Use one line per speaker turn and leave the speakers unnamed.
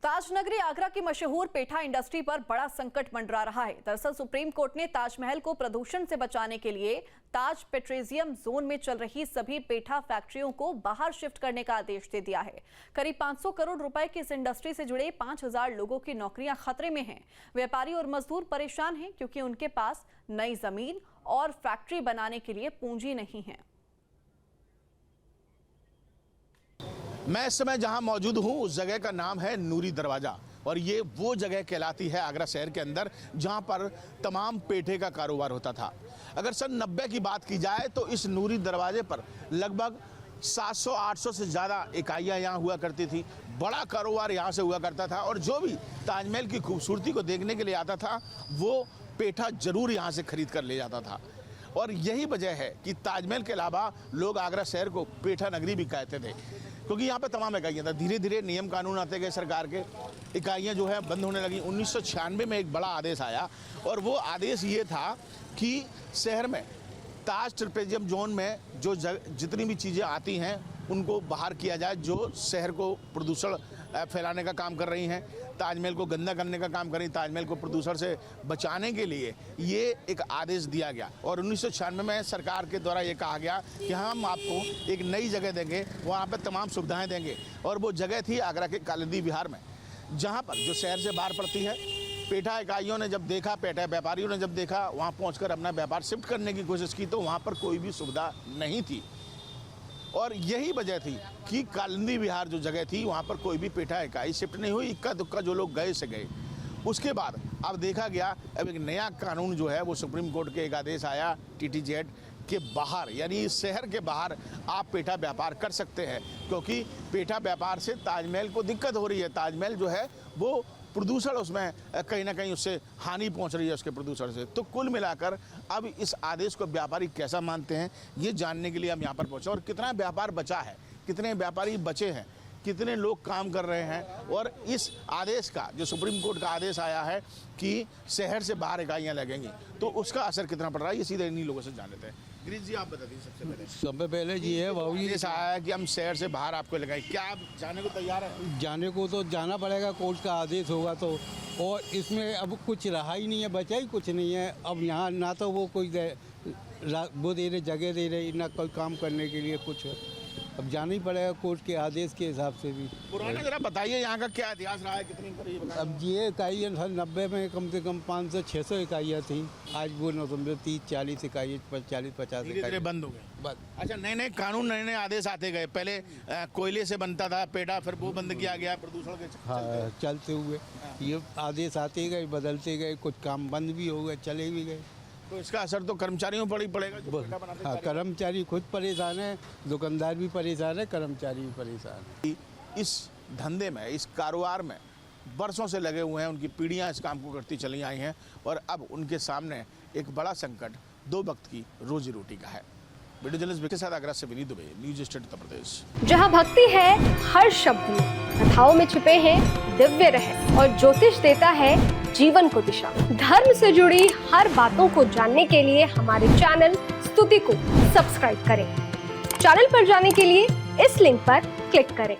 ताजनगरी आगरा की मशहूर पेठा इंडस्ट्री पर बड़ा संकट मंडरा रहा है। दरअसल सुप्रीम कोर्ट ने ताजमहल को प्रदूषण से बचाने के लिए ताज पेट्रोलियम जोन में चल रही सभी पेठा फैक्ट्रियों को बाहर शिफ्ट करने का आदेश दे दिया है। करीब 500 करोड़ रुपए की इस इंडस्ट्री से जुड़े 5000 लोगों की नौकरियां खतरे में हैं। व्यापारी और मजदूर परेशान हैं क्योंकि उनके पास नई जमीन और फैक्ट्री बनाने के लिए पूंजी नहीं है।
मैं इस समय जहां मौजूद हूं उस जगह का नाम है नूरी दरवाजा और ये वो जगह कहलाती है आगरा शहर के अंदर जहां पर तमाम पेठे का कारोबार होता था। अगर सन 90 की बात की जाए तो इस नूरी दरवाजे पर लगभग 700-800 से ज़्यादा इकाइयाँ यहाँ हुआ करती थी। बड़ा कारोबार यहाँ से हुआ करता था और जो भी ताजमहल की खूबसूरती को देखने के लिए आता था वो पेठा जरूर यहाँ से खरीद कर ले जाता था। और यही वजह है कि ताजमहल के अलावा लोग आगरा शहर को पेठा नगरी भी कहते थे, क्योंकि यहाँ पे तमाम इकाइयाँ था। धीरे धीरे नियम कानून आते गए सरकार के, इकाइयाँ जो है बंद होने लगी। 1996 में एक बड़ा आदेश आया और वो आदेश ये था कि शहर में ताज पेट्रोलियम जोन में जो जितनी भी चीज़ें आती हैं उनको बाहर किया जाए, जो शहर को प्रदूषण फैलाने का काम कर रही हैं, ताजमहल को गंदा करने का काम कर रही, ताजमहल को प्रदूषण से बचाने के लिए ये एक आदेश दिया गया। और 1996 में सरकार के द्वारा ये कहा गया कि हम आपको एक नई जगह देंगे, वहाँ पर तमाम सुविधाएं देंगे। और वो जगह थी आगरा के कालिंदी विहार में, जहाँ पर जो शहर से बाहर पड़ती है। पेठा इकाइयों ने जब देखा, पेठा व्यापारियों ने जब देखा, वहाँ पहुँचकर अपना व्यापार शिफ्ट करने की कोशिश की तो वहाँ पर कोई भी सुविधा नहीं थी। और यही वजह थी कि कालिंदी विहार जो जगह थी वहाँ पर कोई भी पेठा इकाई शिफ्ट नहीं हुई। इक्का दुक्का जो लोग गए से गए। उसके बाद अब देखा गया, अब एक नया कानून जो है वो सुप्रीम कोर्ट के एक आदेश आया, TTZ के बाहर यानी शहर के बाहर आप पेठा व्यापार कर सकते हैं, क्योंकि पेठा व्यापार से ताजमहल को दिक्कत हो रही है। ताजमहल जो है वो प्रदूषण, उसमें कहीं ना कहीं उससे हानि पहुंच रही है उसके प्रदूषण से। तो कुल मिलाकर अब इस आदेश को व्यापारी कैसा मानते हैं ये जानने के लिए हम यहाँ पर पहुँचे। और कितना व्यापार बचा है, कितने व्यापारी बचे हैं, कितने लोग काम कर रहे हैं, और इस आदेश का जो सुप्रीम कोर्ट का आदेश आया है कि शहर से बाहर इकाइयाँ लगेंगी तो उसका असर कितना पड़ रहा है, ये सीधे इन्हीं लोगों से जान लेते हैं। गिरीश जी आप बता दीजिए
सबसे पहले जी है बाबू जी,
ऐसा आया कि हम शहर से बाहर आपको लगाएं, क्या आप जाने को तैयार हैं?
जाने को तो जाना पड़ेगा, कोर्ट का आदेश होगा तो। और इसमें अब कुछ रहा ही नहीं है, बचा ही कुछ नहीं है। अब यहाँ ना तो वो कोई वो दे रहे, जगह दे रहे, ना कोई काम करने के लिए कुछ। अब जाना ही पड़ेगा कोर्ट के आदेश के हिसाब से भी।
पुराना जरा बताइए यहाँ का क्या इतिहास रहा है, कितनी करीब?
अब ये इकाइयाँ 90 में कम से कम 500-600 इकाइयाँ थी। आज वो 30-40 इकाइयाँ, 40-50 इकाइयाँ
बंद हो गए। अच्छा, नए नए कानून, नए नए आदेश आते गए। पहले कोयले से बनता था पेठा, फिर वो बंद किया गया प्रदूषण के
हाँ, चलते हुए ये आदेश आते गए, बदलते गए, कुछ काम बंद भी हो गए, चले भी गए।
तो इसका असर तो कर्मचारियों पर ही पड़ेगा जो पेठा बनाते हैं।
हाँ, कर्मचारी खुद परेशान है, दुकानदार भी परेशान है, कर्मचारी भी परेशान है।
इस धंधे में, इस कारोबार में बरसों से लगे हुए हैं, उनकी पीढ़ियां इस काम को करती चली आई हैं और अब उनके सामने एक बड़ा संकट 2 वक्त की रोजी रोटी का है। वीडियो जर्नलिस्ट के साथ आगरा से विनीत दुबे, न्यूज स्टेट उत्तर प्रदेश।
जहां भक्ति है हर शब्द में, कथाओं में छिपे हैं दिव्य रहस्य और ज्योतिष देता है जीवन को दिशा। धर्म से जुड़ी हर बातों को जानने के लिए हमारे चैनल स्तुति को सब्सक्राइब करें। चैनल पर जाने के लिए इस लिंक पर क्लिक करें।